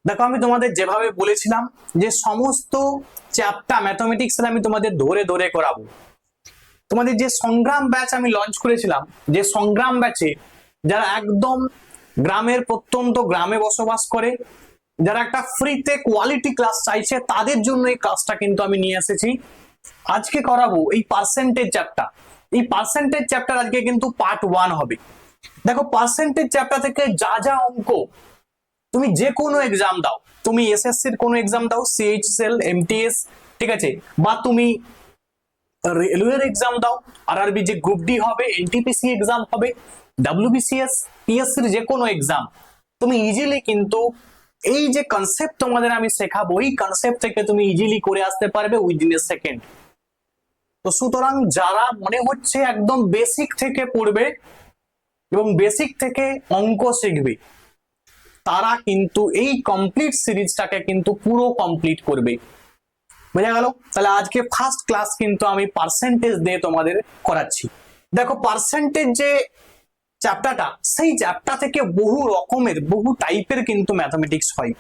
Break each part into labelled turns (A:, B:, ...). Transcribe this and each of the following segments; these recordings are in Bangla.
A: দেখো, আমি তোমাদের যেভাবে বলেছিলাম যে সমস্ত চ্যাপ্টার ম্যাথমেটিক্স আমি তোমাদের ধরে ধরে করাবো। তোমাদের যে সংগ্রাম ব্যাচ আমি লঞ্চ করেছিলাম, যে সংগ্রাম ব্যাচে যারা একদম গ্রামের প্রত্যন্ত গ্রামে বসবাস করে, যারা একটা ফ্রিতে কোয়ালিটি ক্লাস চাইছে, তাদের জন্য এই ক্লাসটা কিন্তু আমি নিয়ে এসেছি। আজকে করাবো এই পার্সেন্টেজ চ্যাপ্টার। এই পার্সেন্টেজ চ্যাপ্টার আজকে কিন্তু পার্ট 1 হবে। দেখো, পার্সেন্টেজ চ্যাপ্টার থেকে যা যা অঙ্ক তুমি যে কোনো এক্সাম দাও, তুমি এসএসসির কোনো এক্সাম দাও, সিএইচএসএল, এমটিএস, ঠিক আছে, বা তুমি রেলওয়ের এক্সাম দাও, আরআরবি যে গ্রুপ ডি হবে, এনটিপিসি এক্সাম হবে, ডাব্লিউবিসিএস, পিএসসির যে কোনো এক্সাম, তুমি ইজিলি কিন্তু এই যে কনসেপ্ট তোমাদের আমি শেখাবো, এই কনসেপ্ট থেকে তুমি ইজিলি করে আসতে পারবে উইদিন এ সেকেন্ড। তো সুতরাং যারা মনে হচ্ছে একদম বেসিক থেকে পড়বে এবং বেসিক থেকে অঙ্ক শিখবে, তারা কিন্তু এই কমপ্লিট সিরিজটাকে কিন্তু পুরো কমপ্লিট করবে। বোঝা গেল? তাহলে আজকে ফার্স্ট ক্লাস কিন্তু আমি পার্সেন্টেজ দিয়ে তোমাদের করাচ্ছি। দেখো, পার্সেন্টেজ যে চ্যাপ্টারটা, সেই চ্যাপ্টার থেকে বহু রকমের বহু টাইপের কিন্তু ম্যাথমেটিক্স হয়।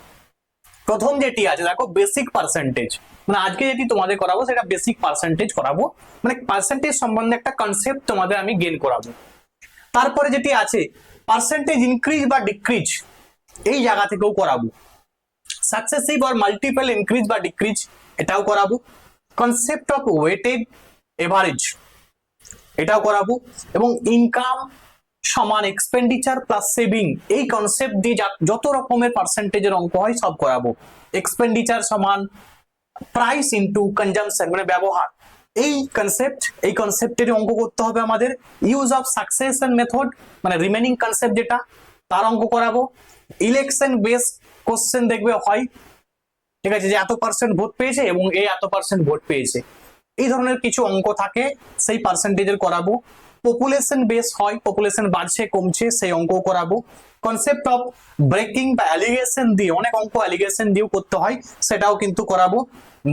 A: প্রথম যেটি আছে দেখো, বেসিক পার্সেন্টেজ, মানে আজকে যেটি তোমাদের করাবো সেটা বেসিক পার্সেন্টেজ করাবো, মানে পার্সেন্টেজ সম্বন্ধে একটা কনসেপ্ট তোমাদের আমি গেইন করাবো। তারপরে যেটি আছে পার্সেন্টেজ ইনক্রিজ বা ডিক্রিজ, এই জায়গা থেকেও করাবো। সাকসেসিভ আর মাল্টিপল ইনক্রিজ বা ডিক্রিজ, এটাও করাবো। কনসেপ্ট অফ ওয়েটেড এভারেজ, এটাও করাবো। এবং ইনকাম সমান এক্সপেন্ডিচার প্লাস সেভিং, এই কনসেপ্ট দিয়ে যত রকমের পার্সেন্টেজের অঙ্ক হয় সব করাবো। এক্সপেন্ডিচার সমান প্রাইস ইনটু কনজাম্পশন, মানে ব্যবহার, এই কনসেপ্টের অঙ্ক করতে হবে আমাদের। ইউজ অফ সাকসেশন মেথড, মানে রিমেনিং কনসেপ্ট যেটা, তার অঙ্ক করাবো। ইলেকশন বেস কোশ্চেন দেখবে হয়, ঠিক আছে, যে এত পার্সেন্ট ভোট পেয়েছে এবং এ এত পার্সেন্ট ভোট পেয়েছে, এই ধরনের কিছু অঙ্ক থাকে, সেই পার্সেন্টেজের করাবো। পপুলেশন বেস হয়, পপুলেশন বাড়ছে কমছে, সেই অঙ্ক করাবো। কনসেপ্ট অফ ব্রেকিং বা অ্যালিগেশন দিয়ে, অনেক অঙ্ক অ্যালিগেশন দিয়েও করতে হয়, সেটাও কিন্তু করাবো।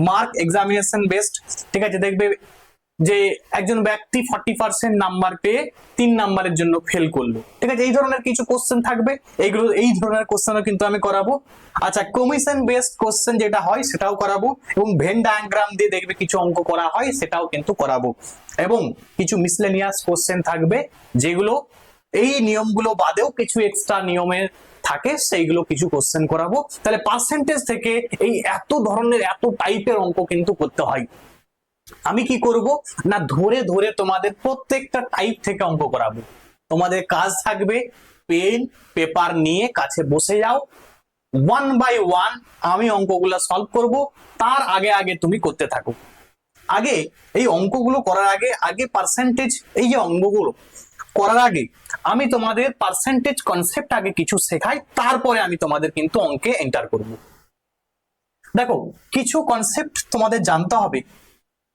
A: মার্ক এক্সামিনেশন বেসড, ঠিক আছে, দেখবে যে একজন ব্যক্তি 40% নাম্বার পেয়ে 3 নাম্বারের জন্য ফেল করলো, ঠিক আছে, এই ধরনের কিছু কোশ্চেন থাকবে, এইগুলো এই ধরনের কোশ্চেনও কিন্তু আমি করাবো। আচ্ছা, কমিশন বেসড কোশ্চেন যেটা হয় সেটাও করাবো, এবং ভেন ডায়াগ্রাম দিয়ে দেখবে কিছু অঙ্ক করা হয়, সেটাও কিন্তু করাবো। এবং কিছু মিসলেনিয়াস কোশ্চেন থাকবে, যেগুলো এই নিয়মগুলো বাদেও কিছু এক্সট্রা নিয়মের থাকে, সেইগুলো কিছু কোশ্চেন করাবো। তাহলে পার্সেন্টেজ থেকে এই এত ধরনের এত টাইপের অঙ্ক কিন্তু করতে হয়। আমি কি করব না, ধরে ধরে তোমাদের প্রত্যেকটা টাইপ থেকে অঙ্ক করাবো। তোমাদের কাজ থাকবে পেন পেপার নিয়ে কাছে বসে যাও, 1 বাই 1 আমি অঙ্কগুলো সলভ করব, তার আগে আগে তুমি করতে থাকো। আগে এই অঙ্কগুলো করার আগে পার্সেন্টেজ, এই যে অঙ্কগুলো করার আগে আমি তোমাদের পার্সেন্টেজ কনসেপ্ট আগে কিছু শেখাই, তারপরে আমি তোমাদের কিন্তু অঙ্কে এন্টার করব। দেখো, কিছু কনসেপ্ট তোমাদের জানতে হবে।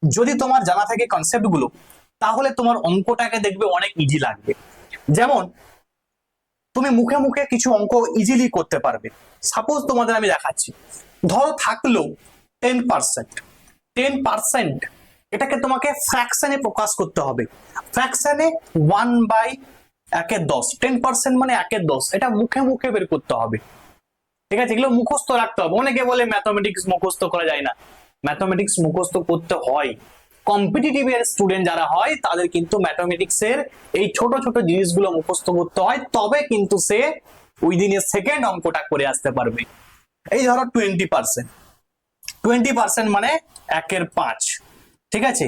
A: যদি তোমার জানা থাকে কনসেপ্ট গুলো, তাহলে তোমার অঙ্কটাকে দেখবে অনেক ইজি লাগবে। যেমন তুমি মুখে মুখে কিছু অঙ্ক ইজিলি করতে পারবে। সাপোজ তোমাদের আমি দেখাচ্ছি, ধরো থাকলো 10%, 10% এটাকে তোমাকে ফ্র্যাকশনে প্রকাশ করতে হবে। ফ্র্যাকশনে 1/10, 10% মানে 1/10, এটা মুখে মুখে বের করতে হবে, ঠিক আছে, এগুলো মুখস্থ রাখতে হবে। অনেকে বলে ম্যাথমেটিক্স মুখস্থ করা যায় না, ম্যাথমেটিক্স মুখস্থ করতে হয়। কম্পিটিটিভ এর স্টুডেন্ট যারা হয় তাদের কিন্তু ম্যাথমেটিক্স এর এই ছোট ছোট জিনিসগুলো মুখস্থ করতে হয়, তবে কিন্তু সে উইদিন এ সেকেন্ড অঙ্কটা করে আসতে পারবে। এই ধরো 20%, 20% মানে 1/5, ঠিক আছে।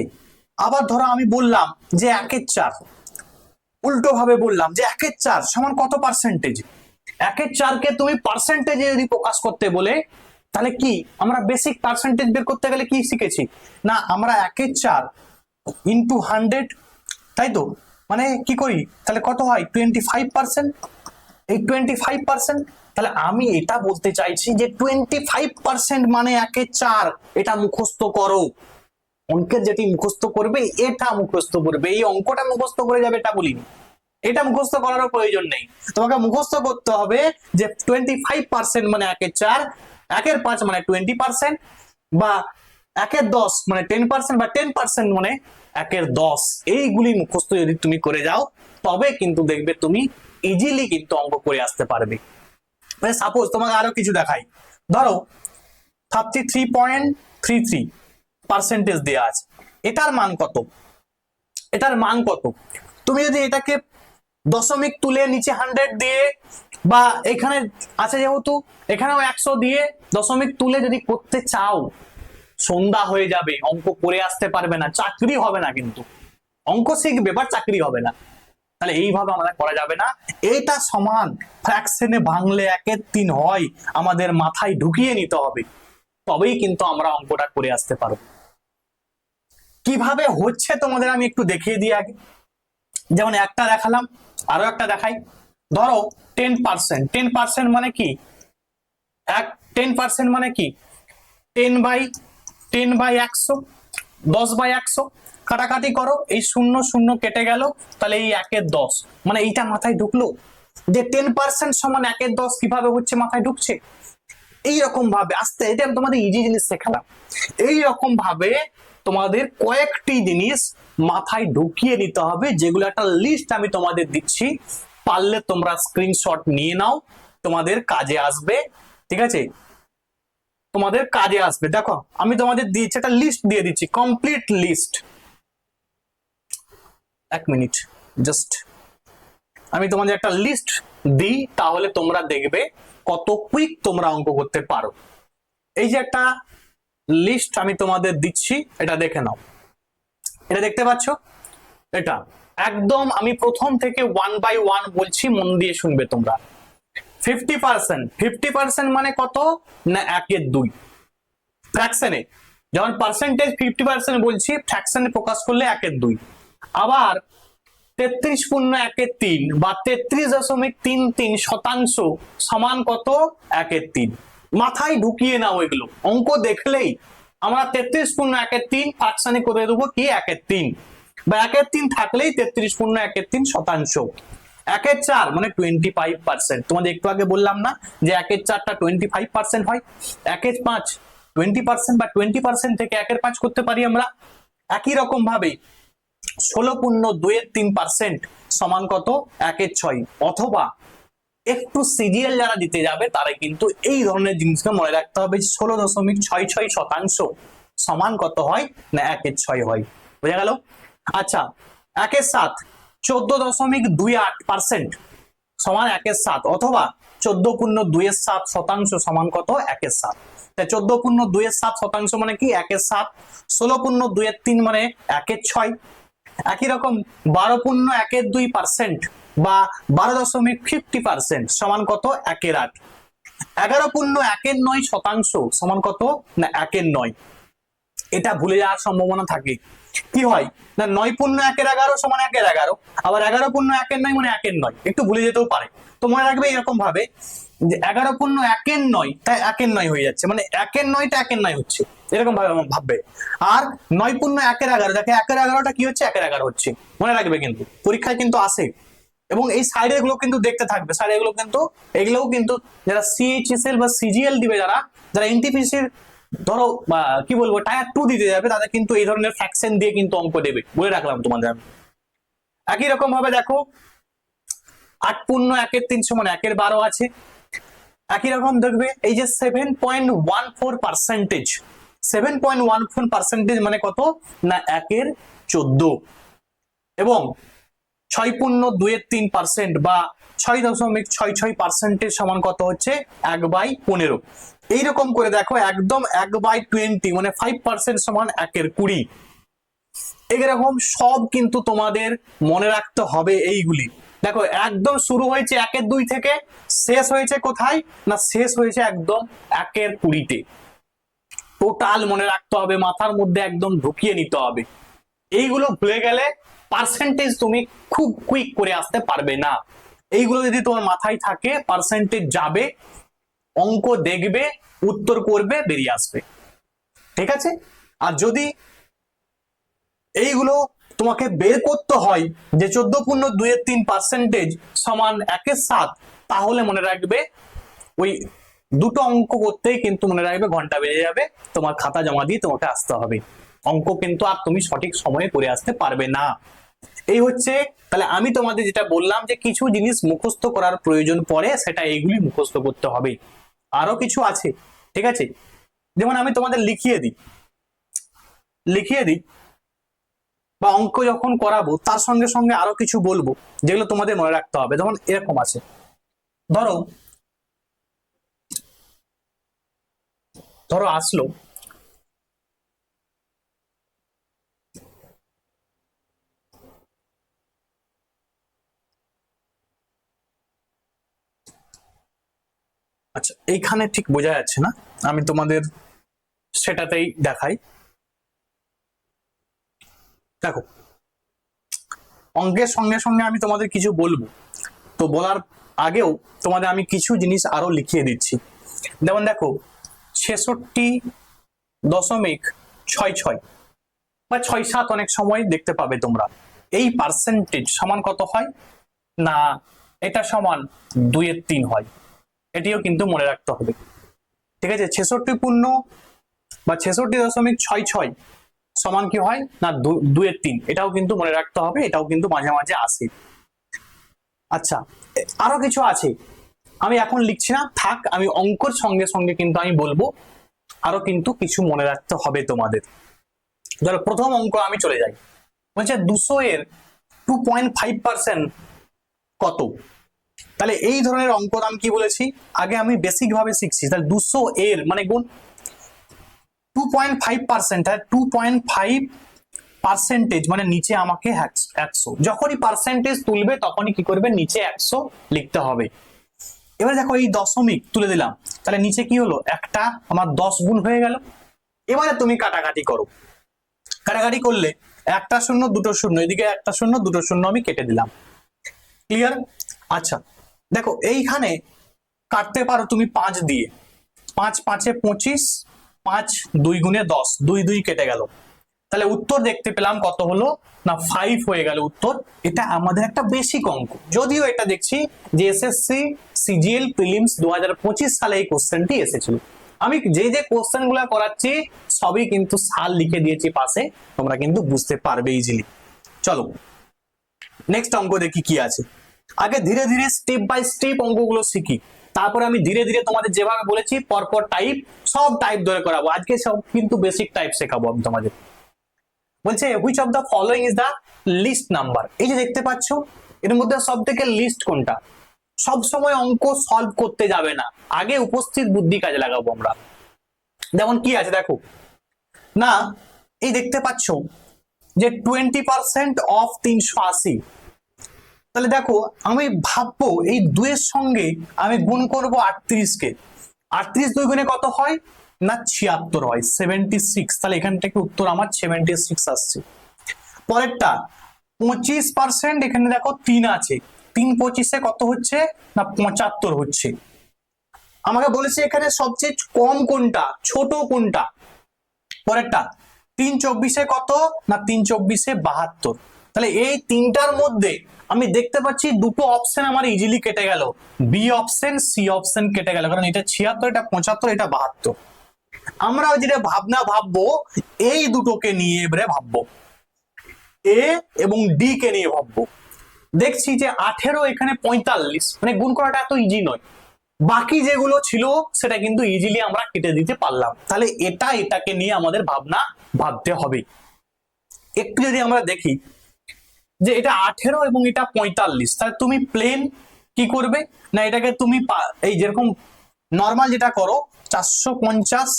A: আবার ধরো আমি বললাম যে 1/4, উল্টো ভাবে বললাম যে 1/4 সমান কত পার্সেন্টেজ। 1/4 কে তুমি পার্সেন্টেজে যদি প্রকাশ করতে বলে, তাহলে কি আমরা বেসিক পার্সেন্টেজ বের করতে গেলে কি শিখেছি না, আমরা 1/4 ইন্টু 100, তাই তো, মানে কি করি, তাহলে কত হয় 25%। এই 25%, তাহলে আমি এটা বলতে চাইছি যে 25% মানে 1/4, এটা মুখস্থ করো। অঙ্কের যেটি মুখস্থ করবে এটা মুখস্থ করবে, এই অঙ্কটা মুখস্থ করে যাবে এটা বলিনি, এটা মুখস্থ করারও প্রয়োজন নেই। তোমাকে মুখস্থ করতে হবে যে 25% মানে 1/4, 1/5 মানে 20%, বা 1/10 মানে 10%, বা 10% মানে 1/10, এইগুলি মুখস্থ যদি তুমি করে যাও, তবে কিন্তু দেখবে তুমি ইজিলি কিন্তু অঙ্ক করে আসতে পারবে। মানে সাপোজ তোমাকে আরো কিছু দেখাই, ধরো 33.33% দেওয়া আছে, এটার মান কত? এটার মান কত? তুমি যদি এটাকে দশমিক তুলে নিচে 100 দিয়ে, বা এখানে আছে যেহেতু এখানেও 100 দিয়ে দশমিক তুলে যদি করতে চাও, সন্ধ্যা হয়ে যাবে, অঙ্ক করে আসতে পারবে না, চাকরি হবে না। কিন্তু অঙ্ক শিখবে বাট চাকরি হবে না, তাহলে এইভাবে আমাদের করা যাবে না। এইটা সমান ফ্র্যাকশনে ভাঙলে 1/3 হয়, আমাদের মাথায় ঢুকিয়ে নিতে হবে, তবেই কিন্তু আমরা অঙ্কটা করে আসতে পারবো। কিভাবে হচ্ছে তোমাদের আমি একটু দেখিয়ে দিই আগে। যেমন একটা দেখালাম, আরো একটা দেখাই। ধরো 10%, 10% মানে কি? 10% মানে কি? 10/100, 10/100 কাটাকাটি করো, এই 0 0 কেটে গেল, তাহলে এই 1/10, মানে এইটা মাথায় ঢুকলো যে 10% সমান 1/10 কিভাবে হচ্ছে, মাথায় ঢুকছে। এইরকম ভাবে আস্তে, এটা তোমাদের ইজি জিনিস শেখালাম। এইরকম ভাবে তোমাদের কয়েকটি জিনিস মাথায় ঢুকিয়ে নিতে হবে, যেগুলো একটা লিস্ট আমি তোমাদের দিচ্ছি, পারলে তোমরা স্ক্রিনশট নিয়ে নাও, তোমাদের কাজে আসবে। ঠিক আছে, তোমাদের কাজে আসবে। দেখো আমি তোমাদের দিয়েছি একটা লিস্ট দিয়ে দিচ্ছি, কমপ্লিট লিস্ট। এক মিনিট, জাস্ট আমি তোমাদের একটা লিস্ট দিই, তাহলে তোমরা দেখবে কত কুইক তোমরা অঙ্ক করতে পারো। এই যে একটা লিস্ট আমি তোমাদের দিচ্ছি, এটা দেখে নাও। এটা দেখতে পাচ্ছ? এটা একদম আমি প্রথম থেকে 1/1 বলছি, মন দিয়ে শুনবে তোমরা। 50%, 50% মানে কত না 1/2 ফ্র্যাকশনে। যখন পার্সেন্টেজ 50% বলছি, ফ্র্যাকশনে প্রকাশ করলে 1/2। আবার 33.13 বা 33.33% সমান কত? 1/3। মাথায় ঢুকিয়ে নাও এগুলো, অঙ্ক দেখলেই আমরা 33.13 ফ্র্যাকশনে করে দেবো কি 1/3, বা 1/3 থাকলেই 33.13%। 1/4 মানে 25%। তোমাদের একটু আগে বললাম না যে 1/4টা 25% হয়, 1/5 20%, বা 20% থেকে 1/5 করতে পারি আমরা। একই রকম ভাবে 16.23% সমান কত? 1/6। অথবা একটু সিজিএল যারা দিতে যাবে তারা কিন্তু এই ধরনের জিনিসকে মনে রাখতে হবে, 16.66% সমান কত হয় না 1/6 হয়। বোঝা গেল? আচ্ছা, 1/7 14.28% সমান 1/7, অথবা 14.27% সমান কত? 1/7। 14.27% মানে কি 1/7, 16.23 মানে 1/6। একই রকম 12.12% বা 12.50% সমান কত? 1/8। 11.19% সমান কত না 1/9। এটা ভুলে যাওয়ার সম্ভাবনা থাকে। কি হয় না 9.1/11 সমান 1/11, আবার 11.1/9 মানে 1/9, একটু ভুলে যেতেও পারে। তো মনে রাখবে এরকম ভাবে যে 11.1/9 তাই 1/9 হয়ে যাচ্ছে, মানে 1/9টা 1/9 হচ্ছে, এরকম ভাবে ভাববে। আর 9.1/11 দেখে 1/11টা কি হচ্ছে? 1/11 হচ্ছে। মনে রাখবে, কিন্তু পরীক্ষায় কিন্তু আসে। এবং এই সাইডে গুলো কিন্তু দেখতে থাকবে, সাইডে গুলো কিন্তু, এগুলোও কিন্তু যারা সিএইচএসএল বা সিজিএল দিবে, যারা যারা এনটিপিসির ধরো কি বলবো টায়ার 2 দিতে যাবে, তাদের কিন্তু এই ধরনের ফ্র্যাকশন দিয়ে কিন্তু অঙ্ক দেবে, বলে রাখলাম তোমাদের। একই রকম ভাবে দেখো 8.1/3 সমান 1/12 আছে। একই রকম দেখবে এই যে 7.14%, 7.14% মানে কত না 1/14। এবং 6.23% বা 6.66% সমান কত হচ্ছে? 1/15। এইরকম করে দেখো একদম 1/20 মানে 5% সমান 1/20। এরকম সব কিন্তু তোমাদের মনে রাখতে হবে এইগুলি। দেখো একদম শুরু হয়েছে 1/2 থেকে, শেষ হয়েছে কোথায় না শেষ হয়েছে একদম 1/20-তে। টোটাল মনে রাখতে হবে, মাথার মধ্যে একদম ঢুকিয়ে নিতে হবে। এইগুলো ভুলে গেলে পার্সেন্টেজ তুমি খুব কুইক করে আসতে পারবে না। এইগুলো যদি তোমার মাথায় থাকে, পার্সেন্টেজ যাবে, অঙ্ক দেখবে, উত্তর করবে, বেরিয়ে আসবে। ঠিক আছে? আর যদি এইগুলো তোমাকে বের করতে হয় যে 14.23% সমান 1/7, তাহলে মনে রাখবে ওই দুটো অঙ্ক করতেই কিন্তু মনে রাখবে ঘন্টা বেজে যাবে, তোমার খাতা জমা দিয়ে তোমাকে আসতে হবে। অঙ্ক কিন্তু আর তুমি সঠিক সময়ে করে আসতে পারবে না। এই হচ্ছে, তাহলে আমি তোমাদের যেটা বললাম যে কিছু জিনিস মুখস্থ করার প্রয়োজন পড়ে, সেটা এইগুলি মুখস্থ করতে হবে। আরো কিছু আছে, ঠিক আছে, যেমন আমি তোমাদের লিখিয়ে দিই বা অঙ্ক যখন করাবো তার সঙ্গে সঙ্গে আরো কিছু বলবো যেগুলো তোমাদের মনে রাখতে হবে। যেমন এরকম আছে, ধরো আসলো আচ্ছা, এইখানে ঠিক বোঝা যাচ্ছে না, আমি তোমাদের সেটাতেই দেখাই। দেখো, অঙ্কের সঙ্গে সঙ্গে আমি তোমাদের কিছু বলবো, তো বলার আগেও তোমাদের আমি কিছু জিনিস আরো লিখিয়ে দিচ্ছি। যেমন দেখো, 66.66 বা 67 অনেক সময় দেখতে পাবে তোমরা। এই পার্সেন্টেজ সমান কত হয় না, এটা সমান 2/3 হয়। এটিও কিন্তু মনে রাখতে হবে। ঠিক আছে, 66 পূর্ণ বা 66.66 সমান কি হয় না 2/3, এটাও কিন্তু মনে রাখতে হবে, এটাও কিন্তু মাঝে মাঝে আসে। আচ্ছা, আরো কিছু আছে, আমি এখন লিখছি না, থাক, আমি অঙ্কর সঙ্গে সঙ্গে কিন্তু আমি বলবো, আরো কিন্তু কিছু মনে রাখতে হবে তোমাদের। ধরো প্রথম অঙ্ক আমি চলে যাই, বলছে 200 এর 2.5% কত। তাহলে এই ধরনের অঙ্ক আমি কি বলেছি, আগে আমি বেসিক ভাবে শিখছি। তাহলে 200 এর মানে গুণ 2.5%, 2.5% মানে নিচে আমাকে 100, যখনই পার্সেন্টেজ তুলবে তখনই কি করবে, নিচে 100 লিখতে হবে। এবার দেখো এই দশমিক তুলে দিলাম, তাহলে নিচে কি হলো, একটা আমার 10 গুণ হয়ে গেল। এবারে তুমি কাটাকাটি করো, কাটাকাটি করলে একটা শূন্য দুটো শূন্য, এদিকে একটা শূন্য দুটো শূন্য আমি কেটে দিলাম। ক্লিয়ার? আচ্ছা দেখো, এইখানে কাটতে পারো তুমি 5 দিয়ে, 5 5 25, 5 2 গুণে 10, 2 2 কেটে গেল। তাহলে উত্তর দেখতে পেলাম কত হলো না 5 হয়ে গেল উত্তর। এটা আমাদের একটা বেসিক অঙ্ক, যদিও এটা দেখছি যে এসএসসি সিজিএল প্রিলিমস 2025 সালে এই কোশ্চেনটি এসেছিল। আমি যে যে কোশ্চেন গুলা করাচ্ছি সবই কিন্তু সাল লিখে দিয়েছি পাশে, তোমরা কিন্তু বুঝতে পারবে ইজিলি। চলো নেক্সট অঙ্ক দেখি কি আছে। আগে ধীরে ধীরে স্টেপ বাই স্টেপ অঙ্কগুলো শিখি, তারপরে আমি ধীরে ধীরে তোমাদের যেভাবে বলেছি পরপর টাইপ, সব টাইপ ধরে করাবো। আজকে সব কিন্তু বেসিক টাইপ শেখাবো আমি তোমাদের। বলছে which of the following is the list number. এই যে দেখতে পাচ্ছ, এর মধ্যে সব থেকে লিস্ট কোনটা। সব সময় অঙ্ক সলভ করতে যাবে না, আগে উপস্থিত বুদ্ধি কাজে লাগাবো আমরা। যেমন কি আছে দেখো না, এই দেখতে পাচ্ছ যে 20% অফ 380। তাহলে দেখো আমি ভাববো এই 2 এর সঙ্গে আমি গুণ করব 38 কে। 38 2 গুণে কত হয় না 76 হয়, 76। তাহলে এখান থেকে উত্তর আমার 76 আসছে। পরেরটা 25%, এখানে দেখো 3 আছে, 3 25 কত হচ্ছে না 75 হচ্ছে। আমাকে বলেছে এখানে সবচেয়ে কম কোনটা, ছোট কোনটা। পরেরটা 3 24 কত না 3 24 72। তাহলে এই তিনটার মধ্যে আমি দেখতে পাচ্ছি দুটো অপশন আমার ইজিলি কেটে গেল, বি অপশন সি অপশন কেটে গেল, কারণ এটা 76, এটা 75, এটা 72। আমরা যেটা ভাবনা ভাববো এই দুটোকে নিয়ে এবারে ভাববো, এ এবং ডি কে নিয়ে ভাববো। দেখছি যে 18 এখানে 45, মানে গুণ করাটা এত ইজি নয়। বাকি যেগুলো ছিল সেটা কিন্তু ইজিলি আমরা কেটে দিতে পারলাম। তাহলে এটাকে নিয়ে আমাদের ভাবতে হবে। একটু যদি আমরা দেখি যে এটা 18 এবং এটা 45, তাহলে তুমি প্লেন কি করবে না, এটাকে তুমি এই যেরকম নর্মাল যেটা করো 450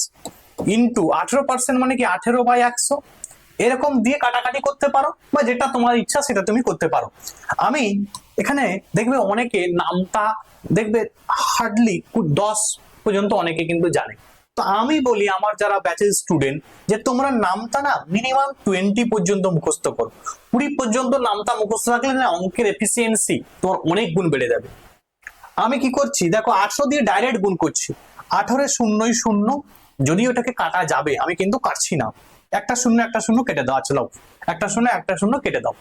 A: ইন্টু 18% মানে কি 18/100, এরকম দিয়ে কাটাকাটি করতে পারো, বা যেটা তোমার ইচ্ছা সেটা তুমি করতে পারো। আমি এখানে দেখবে অনেকে নামটা দেখবে হার্ডলি 10 পর্যন্ত অনেকে কিন্তু জানে। তো আমি বলি আমার যারা ব্যাচের স্টুডেন্ট যে তোমরা নামটা না মিনিমাম 20 পর্যন্ত মুখস্থ করো। 20 পর্যন্ত নামটা মুখস্থ রাখলে না অঙ্কের এফিসিয়েন্সি তোমার অনেক গুণ বেড়ে যাবে। আমি কি করছি দেখো 800 দিয়ে ডাইরেক্ট গুণ করছি, 18 শূন্যই শূন্য, যদি ওটাকে কাটা যাবে আমি কিন্তু কাটছি না, একটা শূন্য কেটে দাও। আচ্ছা একটা শূন্য কেটে দাও।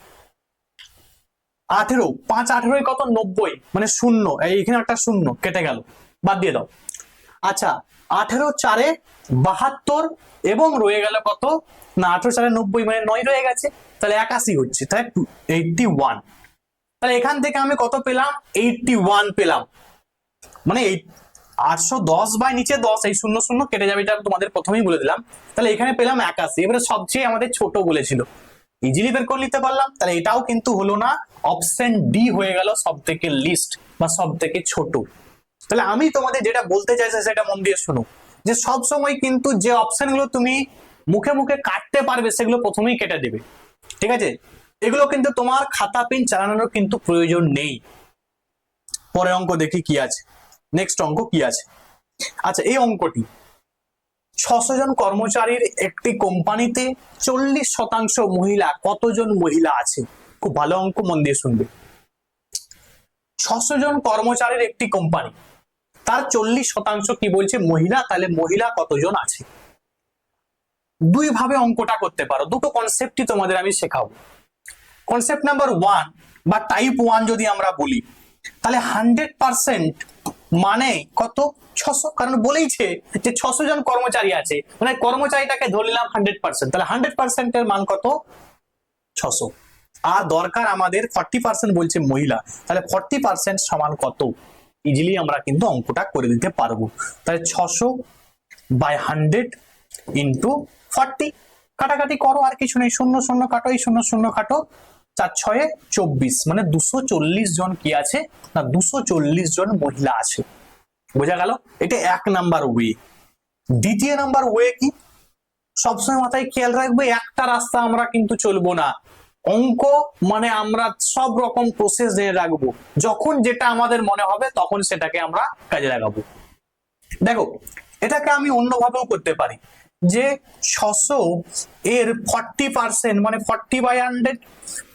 A: 18 5 18 কত 90, মানে শূন্য, এইখানে একটা শূন্য কেটে গেল, বাদ দিয়ে দাও। আচ্ছা 18 4 72 এবং রয়ে গেল কত না 18 4 90, মানে 9 রয়ে গেছে, তাহলে 81 হচ্ছে, তাই 81। তাহলে এখান থেকে আমি কত পেলাম 81 পেলাম, মানে 810 বাই নিচে 10, এই 0 0 কেটে যাবে, এটা তোমাদের প্রথমেই বলে দিলাম। তাহলে এখানে পেলাম 81। এবারে সবচেয়ে আমাদের ছোট বলেছিল, ইজিলি বের করে নিতে পারলাম। তাহলে এটাও কিন্তু হলো না, অপশন ডি হয়ে গেল সব থেকে লিস্ট বা সব থেকে ছোট। তাহলে আমি তোমাদের যেটা বলতে চাইছি সেটা মন দিয়ে শোনো, যে সব সময় কিন্তু যে অপশন গুলো তুমি মুখে মুখে কাটতে পারবে সেগুলো প্রথমেই কেটে দেবে, ঠিক আছে? এগুলো কিন্তু তোমার খাতা পেন চালানোর কিন্তু প্রয়োজন নেই। পরের অঙ্ক দেখি কি আছে, নেক্সট অঙ্ক কি আছে। আচ্ছা, এই অঙ্কটি 600 জন কর্মচারীর একটি কোম্পানিতে 40% মহিলা, কতজন মহিলা আছে? খুব ভালো অঙ্ক, মন দিয়ে শুনবে। 600 জন কর্মচারীর একটি কোম্পানি, তার 40% কি বলছে? মহিলা। তাহলে মহিলা কতজন আছে? দুই ভাবে অঙ্কটা করতে পারো, দুটো কনসেপ্টই তোমাদের আমি শেখাবো। কনসেপ্ট নাম্বার 1 বা টাইপ 1 যদি আমরা বলি, তাহলে 100% মানে কত? 600, কারণ বলেইছে যে 600 জন কর্মচারী আছে, মানে কর্মচারীটাকে ধরে নিলাম 100%, তাহলে 100% এর মান কত? 600। আর দরকার আমাদের 40% বলছে মহিলা, তাহলে 40% সমান কত? ইজিলি আমরা কিন্তু অঙ্কটা করে দিতে পারবো। তাহলে 600 বাই 100 ইন্টু 40, কাটাকাটি করো, আর কিছু নেই, 0 0 কাটো, এই 0 0 কাটো, 4 6 24, মানে 240 জন কি আছে না? 240 জন মহিলা আছে। বোঝা গেল? এটা 1 নাম্বার ওয়ে। দ্বিতীয় নাম্বার ওয়ে কি? সবসময় মাথায় খেয়াল রাখবে, একটা রাস্তা আমরা কিন্তু চলবো না। অঙ্ক মানে আমরা সব রকম প্রসেস জেনে রাখবো, যখন যেটা আমাদের মনে হবে তখন সেটাকে আমরা কাজে লাগাবো। দেখো, এটাকে আমি অন্যভাবেও করতে পারি, যে 600 এর 40% মানে 40 বাই 100,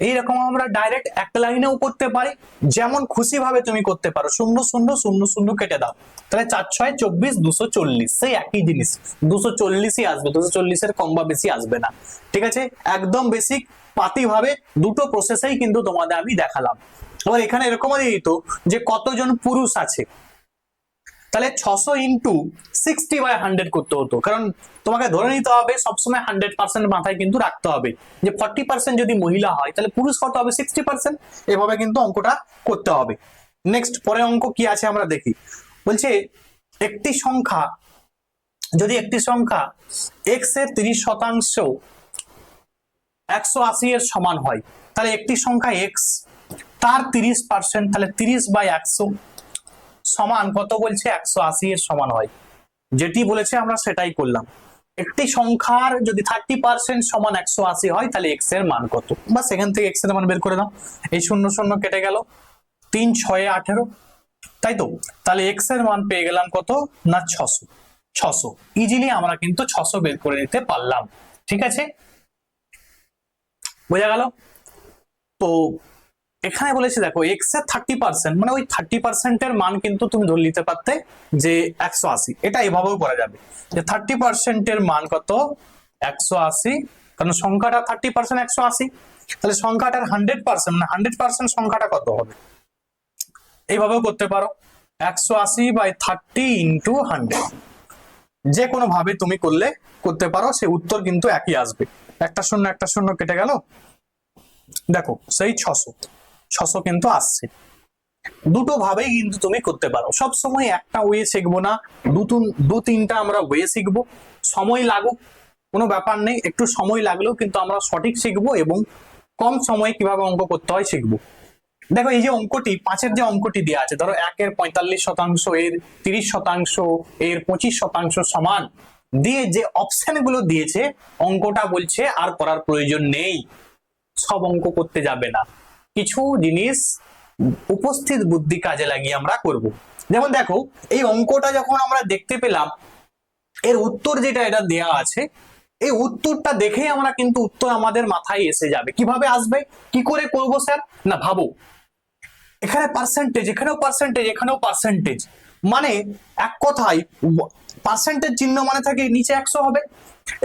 A: এইরকম আমরা ডাইরেক্ট এক লাইনেও করতে পারি, যেমন খুশি ভাবে তুমি করতে পারো। 0 0 0 0 কেটে দাও, তাহলে 4 6 24, 240, সেই একই জিনিস, 240ই আসবে, 240 এর কম বা বেশি আসবে না, ঠিক আছে? একদম বেসিক পাতি ভাবে দুটো প্রসেসেই কিন্তু তোমাদের আমি দেখালাম। আবার এখানে এরকমও দিয়ে দিত যে কতজন পুরুষ আছে, তাহলে 600 ইন্টু 60 বাই 100 করতে হতো, কারণ তোমাকে ধরে নিতে হবে সবসময় 100% মাথায় কিন্তু রাখতে হবে, যে 40% যদি মহিলা হয় তাহলে পুরুষ কত হবে? 60%। এভাবে কিন্তু অঙ্কটা করতে হবে। নেক্সট, পরের অঙ্ক কি আছে আমরা দেখি। বলছে একটি সংখ্যা, যদি একটি সংখ্যা x এর 30% 180 এর সমান হয়, তাহলে একটি সংখ্যা x, তার 30%, তাহলে 30 বাই 100 সমান কত বলছে? 180 এর সমান হয়। যেটি বলেছে আমরা সেটাই করলাম। একটি সংখ্যার যদি 30% সমান 180 হয়, তাহলে x এর মান কত? বা সেখান থেকে x এর মান বের করে দাও। এই 0 0 কেটে গেল, 3 6 18, তাই তো? তাহলে x এর মান পেয়ে গেলাম কত না? 600। 600 ইজিলি আমরা কিন্তু 600 বের করে নিতে পারলাম, ঠিক আছে? বোঝা গেল? তো এখানে বলেছে দেখো, এক্স এর 30% মানে ওই 30% এর মান কিন্তু তুমি ধরে নিতে পারতে যে 180। এটা এভাবেও করা যাবে, যে 30% এর মান কত? 180, কারণ সংখ্যাটা 30% 180, তাহলে সংখ্যাটার 100% মানে 100% সংখ্যাটা কত হবে? এইভাবেও করতে পারো, 180 বাই 30 ইন্টু 100, যে কোনো ভাবে তুমি করতে পারো, সে উত্তর কিন্তু একই আসবে। একটা শূন্য কেটে গেল, দেখো সেই 600 কিন্তু আসছে। দুটো ভাবেই কিন্তু তুমি করতে পারো, সব সময় একটা ওয়ে শিখবো না, দু তিনটা আমরা ওয়ে শিখবো। সময় লাগুক কোনো ব্যাপার নেই, একটু সময় লাগলেও কিন্তু আমরা সঠিক শিখবো এবং কম সময়ে কিভাবে অঙ্ক করতে হয় শিখবো। দেখো, এই যে অঙ্কটি 5-এর যে অঙ্কটি দেওয়া আছে, ধরো 1 এর 45%, এর 30%, এর 25% সমান দিয়ে যে অপশন গুলো দিয়েছে, অঙ্কটা বলছে আর করার প্রয়োজন নেই, সব অঙ্ক করতে যাবে না, কিছু জিনিস উপস্থিত বুদ্ধি কাজে লাগিয়ে আমরা করব। যেমন দেখো, এই অঙ্কটা যখন আমরা দেখতে পেলাম, এর উত্তর যেটা এটা দেয়া আছে, এই উত্তরটা দেখেই আমরা কিন্তু উত্তর আমাদের মাথায় এসে যাবে। কিভাবে আসবে, কি করে করবো স্যার? না ভাবো, এখানে পার্সেন্টেজ, এখানেও পার্সেন্টেজ, এখানেও পার্সেন্টেজ, মানে এক কথায় পার্সেন্টেজ চিহ্ন মানে থাকে নিচে 100 হবে,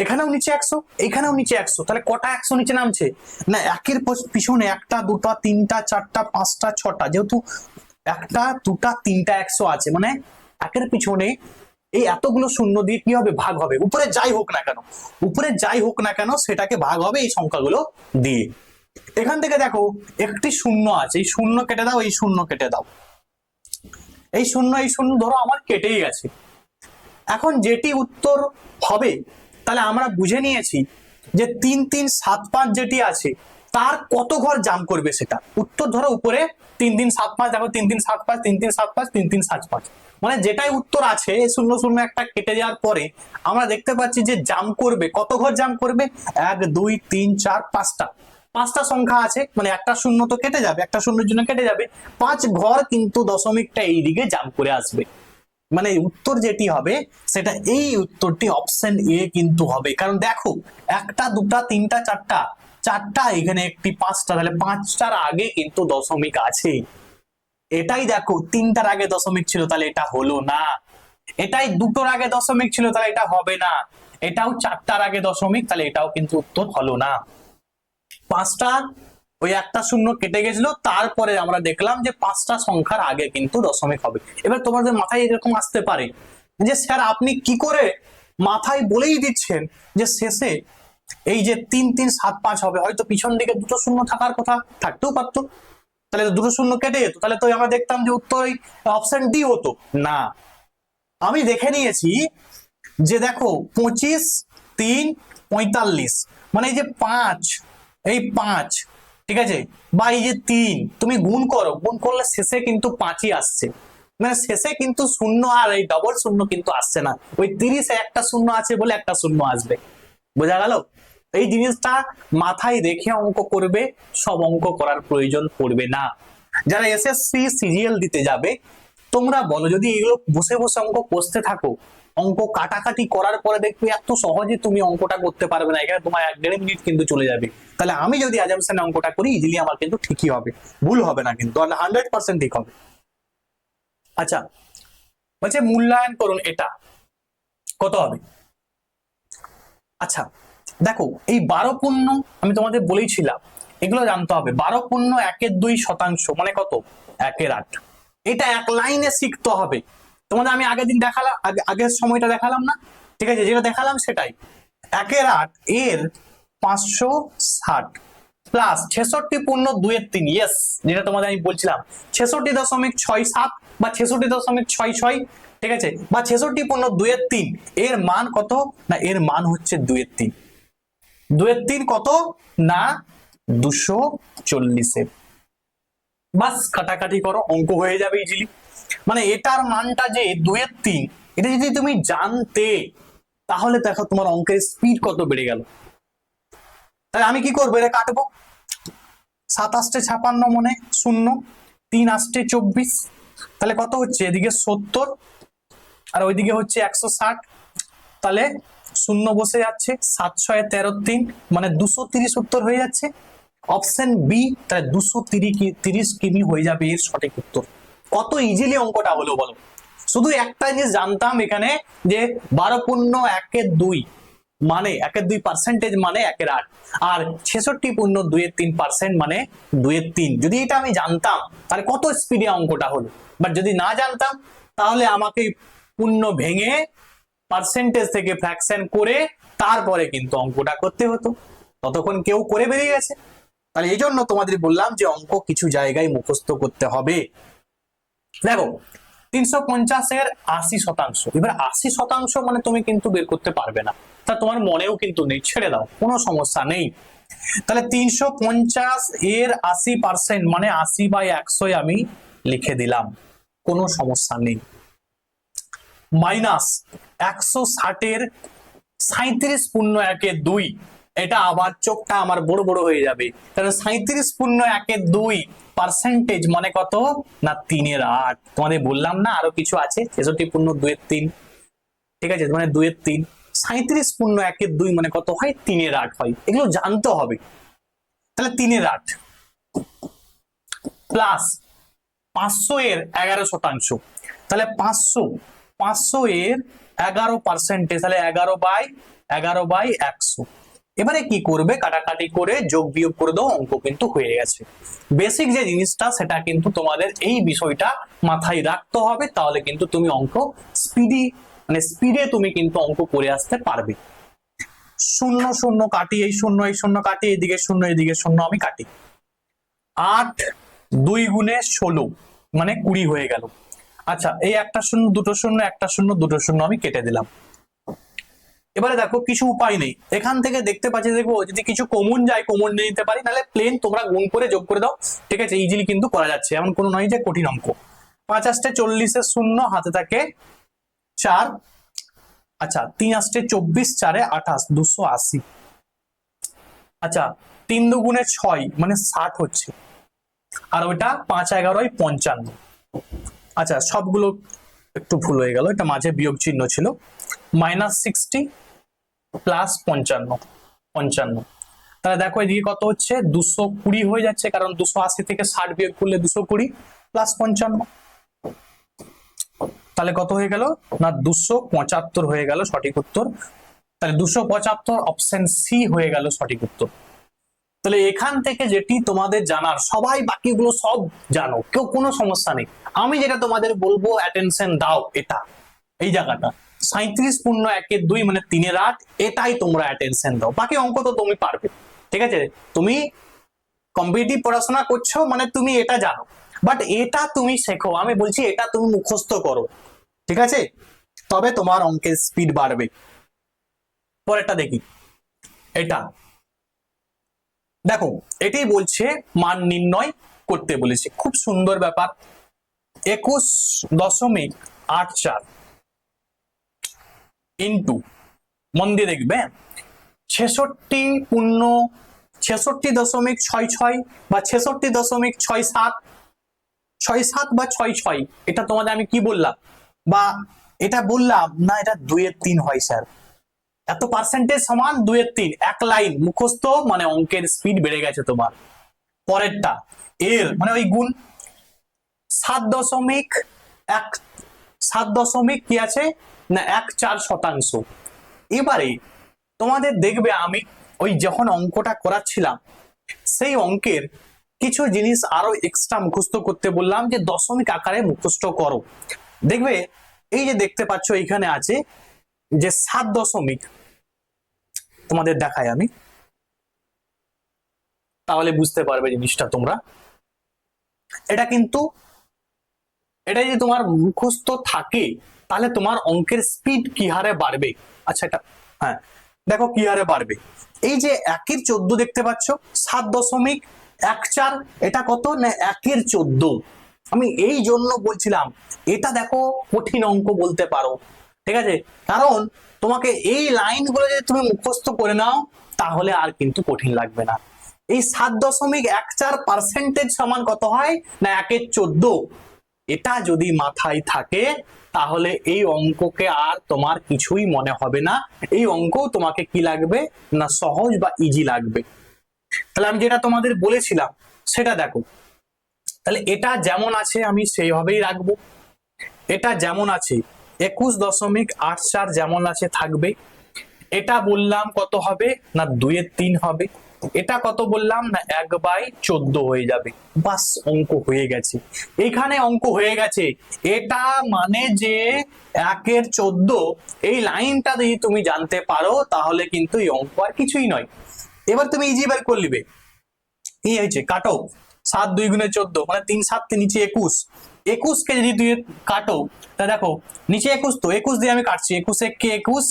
A: এখানেও নিচে 100, এখানেও নিচে 100, তাহলে কটা 100 নিচে নামছে না? একের পিছনে একটা, দুটা, তিনটা, চারটা, পাঁচটা, ছটা, যেহেতু একটা, দুটা, তিনটা 100 আছে, মানে একের পিছনে এই এতগুলো শূন্য দিয়ে কি হবে? ভাগ হবে। উপরে যাই হোক না কেন সেটাকে ভাগ হবে এই সংখ্যাগুলো দিয়ে। এখান থেকে দেখো একটি শূন্য আছে, এই শূন্য কেটে দাও, এই শূন্য কেটে দাও, এই শূন্য ধরো আমার কেটেই গেছে। এখন যেটি উত্তর হবে, তাহলে আমরা বুঝে নিয়েছি যে 3 3 7 5 যেটি আছে তার কত ঘর জাম্প করবে সেটা উত্তর। ধরো উপরে 3 3 7 5, দেখো 3 3 7 5 3 3 7 5 3 3 7 5, মানে যেটাই উত্তর আছে শূন্য শূন্য একটা কেটে যাওয়ার পরে আমরা দেখতে পাচ্ছি যে জাম্প করবে, কত ঘর জাম্প করবে, 1 2 3 4 5টা, 5টা সংখ্যা আছে, মানে একটা শূন্য তো কেটে যাবে, একটা শূন্যের জন্য কেটে যাবে, 5 ঘর কিন্তু দশমিকটা এইদিকে জাম্প করে আসবে। মানে উত্তর যেটি হবে সেটা এই উত্তরটি অপশন এ কিন্তু হবে। কারণ দেখো একটা দুটা তিনটা চারটা, চারটা এখানে একটি, পাঁচটা, তাহলে পাঁচটার আগে কিন্তু দশমিক আছে। এটাই দেখো তিনটার আগে দশমিক ছিল, তাহলে এটা হলো না। এটাই দুটোর আগে দশমিক ছিল, তাহলে এটা হবে না। এটাও চারটার আগে দশমিক, তাহলে এটাও কিন্তু উত্তর হলো না। পাঁচটা, ওই একটা শূন্য কেটে গেছিল, তারপরে আমরা দেখলাম যে 5টা সংখ্যার আগে কিন্তু দশমিক হবে। এবার তোমাদের মাথায় এরকম আসতে পারে যে স্যার আপনি কি করে মাথায় বলেই দিচ্ছেন যে শেষে এই যে 3 3 7 5 হবে, হয়তো পিছন দিকে দুটো শূন্য থাকার কথা, থাকতেও পারতো, তাহলে দুটো শূন্য কেটে যেত, তাহলে তো আমরা দেখতাম যে উত্তর অপশন ডি হতো না। আমি দেখে নিয়েছি যে দেখো 25 3 45, মানে এই যে 5, এই 5, ঠিক আছে, বা এই যে 3 তুমি গুণ করো, গুণ করলে শেষে কিন্তু 5ই আসছে, মানে শেষে কিন্তু শূন্য আর এই ডবল শূন্য কিন্তু আসছে না। ওই 30-এ একটা শূন্য আছে বলে একটা শূন্য আসবে, বোঝা গেল? এই জিনিসটা মাথায় রেখে অঙ্ক করবে, সব অঙ্ক করার প্রয়োজন পড়বে না। যারা এসএসসি সিজিএল দিতে যাবে, তোমরা বলো যদি এগুলো বসে বসে অঙ্ক কষতে থাকো, অঙ্ক কাটাকাটি করার পরে দেখবে এত সহজে তুমি অঙ্কটা করতে পারবে না, এখানে তোমার 1-1.5 মিনিট কিন্তু চলে যাবে। তাহলে আমি যদি অ্যাজাম্পশনে অঙ্কটা করি ইজিলি আমার কিন্তু ঠিকই হবে, ভুল হবে না, কিন্তু 100% ঠিক হবে। আচ্ছা, বলছে মূল্যায়ন করুন এটা কত হবে। আচ্ছা দেখো এই 12 পূর্ণ, আমি তোমাদের বলেইছিলাম এগুলো জানতে হবে। 12 পূর্ণ 1/2 মানে কত, 1/8। এটা এক লাইনে শিখতে হবে। তোমাদের আমি আগের দিন দেখালাম, আগের সময়টা দেখালাম না, ঠিক আছে, যেটা দেখালাম সেটাই। 1/8 এর 560 প্লাস 66 পূর্ণ 2/3, ইয়েস, যেটা তোমাদের আমি বলছিলাম 66.67 বা 66.66, ঠিক আছে, বা 66 পূর্ণ 2/3, এর মান কত না, এর মান হচ্ছে 2/3। 2/3 কত না 240। বাস কাটাকাটি করো, অঙ্ক হয়ে যাবে ইজিলি। মানে এটার মানটা যে 2/3, এটা যদি তুমি জানতে, তাহলে দেখো তোমার অঙ্কের স্পিড কত বেড়ে গেল। তাহলে আমি কি করবো, এটা কাটবো, 7 8 56 মনে 0, 3 8 24, তাহলে কত হচ্ছে, এদিকে 70 আর ওইদিকে হচ্ছে 160, তাহলে শূন্য বসে যাচ্ছে, 7 6 13 3, মানে 230 উত্তর হয়ে যাচ্ছে। অপশন বি, তাহলে 230 কিমি হয়ে যাবে এর সঠিক উত্তর। কত ইজিলি অঙ্কটা হলো বলো। শুধু একটা জিনিস জানতাম এখানে যে 12 পূর্ণ 1/2 মানে 1/2% মানে 1/8, আর 66 পূর্ণ 2/3% মানে 2/3। যদি এটা আমি জানতাম তাহলে কত স্পিডে অঙ্কটা হলো, বাট যদি না জানতাম তাহলে আমাকে পূর্ণ ভেঙে পার্সেন্টেজ থেকে ফ্র্যাকশন করে তারপরে কিন্তু অঙ্কটা করতে হতো, ততক্ষণ কেউ করে বেরিয়ে গেছে। তাহলে এই জন্য তোমাদের বললাম যে অঙ্ক কিছু জায়গায় মুখস্থ করতে হবে। দেখো 350 এর 80%, এবার 80% মানে তুমি কিন্তু বের করতে পারবে না, তা তোমার মনেও কিন্তু নেই, ছেড়ে দাও, কোনো সমস্যা নেই। তাহলে 350 এর 80% মানে 80/100 আমি লিখে দিলাম, কোনো সমস্যা নেই। মাইনাস 160 এর 37 পূর্ণ 1/2, এটা আবার চোখটা আমার বড় বড় হয়ে যাবে, কারণ 37 পূর্ণ 1/2 পার্সেন্টেজ মানে কত না 3/8। তোমাদের বললাম না আরো কিছু আছে, 66 পূর্ণ 2/3, ঠিক আছে, মানে 2/3, 37 পূর্ণ 1/2 মানে কত হয়, 3/8 হয়, এগুলো জানতে হবে। তাহলে 3/8 প্লাস 500 এর 11%, তাহলে 500 এর 11%, তাহলে 11/100। এবারে কি করবে, কাটাকাটি করে যোগ বিয়োগ করে দাও, অঙ্ক কিন্তু হয়ে গেছে। বেসিক যে জিনিসটা সেটা কিন্তু তোমাদের এই বিষয়টা মাথায় রাখতে হবে, তাহলে কিন্তু তুমি অঙ্ক স্পিডে তুমি কিন্তু অঙ্ক করে আসতে পারবে। 0 0 কাটি, এই 0 কাটি, এদিকে 0 এদিকে 0 আমি কাটি। 8 2 গুণে 16 মানে 20 হয়ে গেল। আচ্ছা, এই একটা শূন্য দুটো শূন্য একটা শূন্য দুটো শূন্য আমি কেটে দিলাম। এবারে দেখো কিছু উপায় নেই, এখান থেকে দেখতে পাচ্ছি, দেখবো যদি কিছু কমন যায় কমন নিয়ে নিতে পারি, নাহলে প্লেন তোমরা গুণ করে যোগ করে দাও, ঠিক আছে, ইজিলি কিন্তু করা যাচ্ছে, এমন কোনো নয় যে কঠিন অঙ্ক। 5 আষ্টে 40 শূন্য, হাতে থাকে 4, আচ্ছা 3 আষ্টে 24, 4 28, 280। আচ্ছা 3 দুগুণে 6 মানে 60 হচ্ছে, আর ওইটা 5 11 55। আচ্ছা সবগুলো একটু ভুল হয়ে গেল, এটা মাঝে বিয়োগ চিহ্ন ছিল, -60 প্লাস 55। তাহলে দেখো এদিকে কত হচ্ছে, 220 হয়ে যাচ্ছে, কারণ 280 থেকে 60 বিয়োগ করলে 220 প্লাস 55, তাহলে কত হয়ে গেল না 275 হয়ে গেল সঠিক উত্তর। তাহলে 275 অপশন সি হয়ে গেল সঠিক উত্তর। তাহলে এখান থেকে যেটি তোমাদের জানার, সবাই বাকিগুলো সব জানো, কেউ কোনো সমস্যা নেই, আমি যেটা তোমাদের বলবো অ্যাটেনশন দাও, এটা এই জায়গাটা 37 পূর্ণ 1 2 মানে 3 8, এটাই তোমরা অ্যাটেনশন দাও, বাকি অঙ্ক তো তুমি পারবে, ঠিক আছে। তুমি কম্পিটিটিভ পড়াশোনা করছো মানে তুমি এটা জানো, বাট এটা তুমি শেখো, আমি বলছি এটা তুমি মুখস্থ করো, ঠিক আছে, তবে তোমার অঙ্কের স্পিড বাড়বে। পরেরটা দেখি, এটা দেখো, এটাই বলছে মান নির্ণয় করতে বলেছে, খুব সুন্দর ব্যাপার। 21.84 ইন্টু, মন দিয়ে দেখবে, 66.66 বা 66.67 বা 66, এটা তোমাদের আমি কি বললাম, বা এটা বললাম না, এটা 2-3 হয় স্যার, এত পার্সেন্টেজ সমান 2-3, এক লাইন মুখস্থ মানে অঙ্কের স্পিড বেড়ে গেছে তোমার। পরেরটা এর মানে ওই গুণ 7.1 কি আছে না 14%। এবারে তোমাদের দেখবে আমি ওই যখন অঙ্কটা করাচ্ছিলাম, সেই অঙ্কের কিছু জিনিস আরো এক্সট্রা মুখস্থ করতে বললাম, যে দশমিক আকারে মুখস্থ করো। দেখবে এই যে দেখতে পাচ্ছ এখানে আছে যে 7 তোমাদের দেখাই আমি, তাহলে বুঝতে পারবে জিনিসটা তোমরা। এটা কিন্তু এটা যদি তোমার মুখস্থ থাকে, তাহলে তোমার অঙ্কের স্পিড কি হারে বাড়বে। আচ্ছা এটা হ্যাঁ, দেখো কি হারে বাড়বে, এই যে 1/14 দেখতে পাচ্ছ, 7.14, এটা কত না 1/14। আমি এই জন্য বলছিলাম এটা দেখো কঠিন অঙ্ক বলতে পারো, ঠিক আছে, কারণ তোমাকে এই লাইনগুলো যদি তুমি মুখস্থ করে নাও, তাহলে আর কিন্তু কঠিন লাগবে না। এই 7.14% সমান কত হয় না 1/14, এটা যদি মাথায় থাকে, তাহলে এই অঙ্ককে আর তোমার কিছুই মনে হবে না, এই অঙ্ক তোমাকে কি লাগবে না সহজ বা ইজি লাগবে। তাহলে আমি যেটা তোমাদের বলেছিলাম সেটা দেখো, তাহলে এটা যেমন আছে আমি সেইভাবেই রাখবো, এটা যেমন আছে 21.84 যেমন আছে থাকবে, এটা বললাম কত হবে না 2/3 হবে, এটা কত বললাম না 1/14 হয়ে যাবে, বাস অঙ্ক হয়ে গেছে, এখানে অঙ্ক হয়ে গেছে। এটা মানে যে 1/14, এই লাইনটা যদি তুমি জানতে পারো, তাহলে কিন্তু এই অঙ্ক আর কিছুই নয়। এবার তুমি ইজি বের করে নিবে, কি হয়েছে কাটো, 7 2 গুণে 14 মানে 3 7 নিচে 21, 21 কে যদি তুই কাটো, তা দেখো নিচে 21, তো 21 দিয়ে আমি কাটছি, 21 কে 21,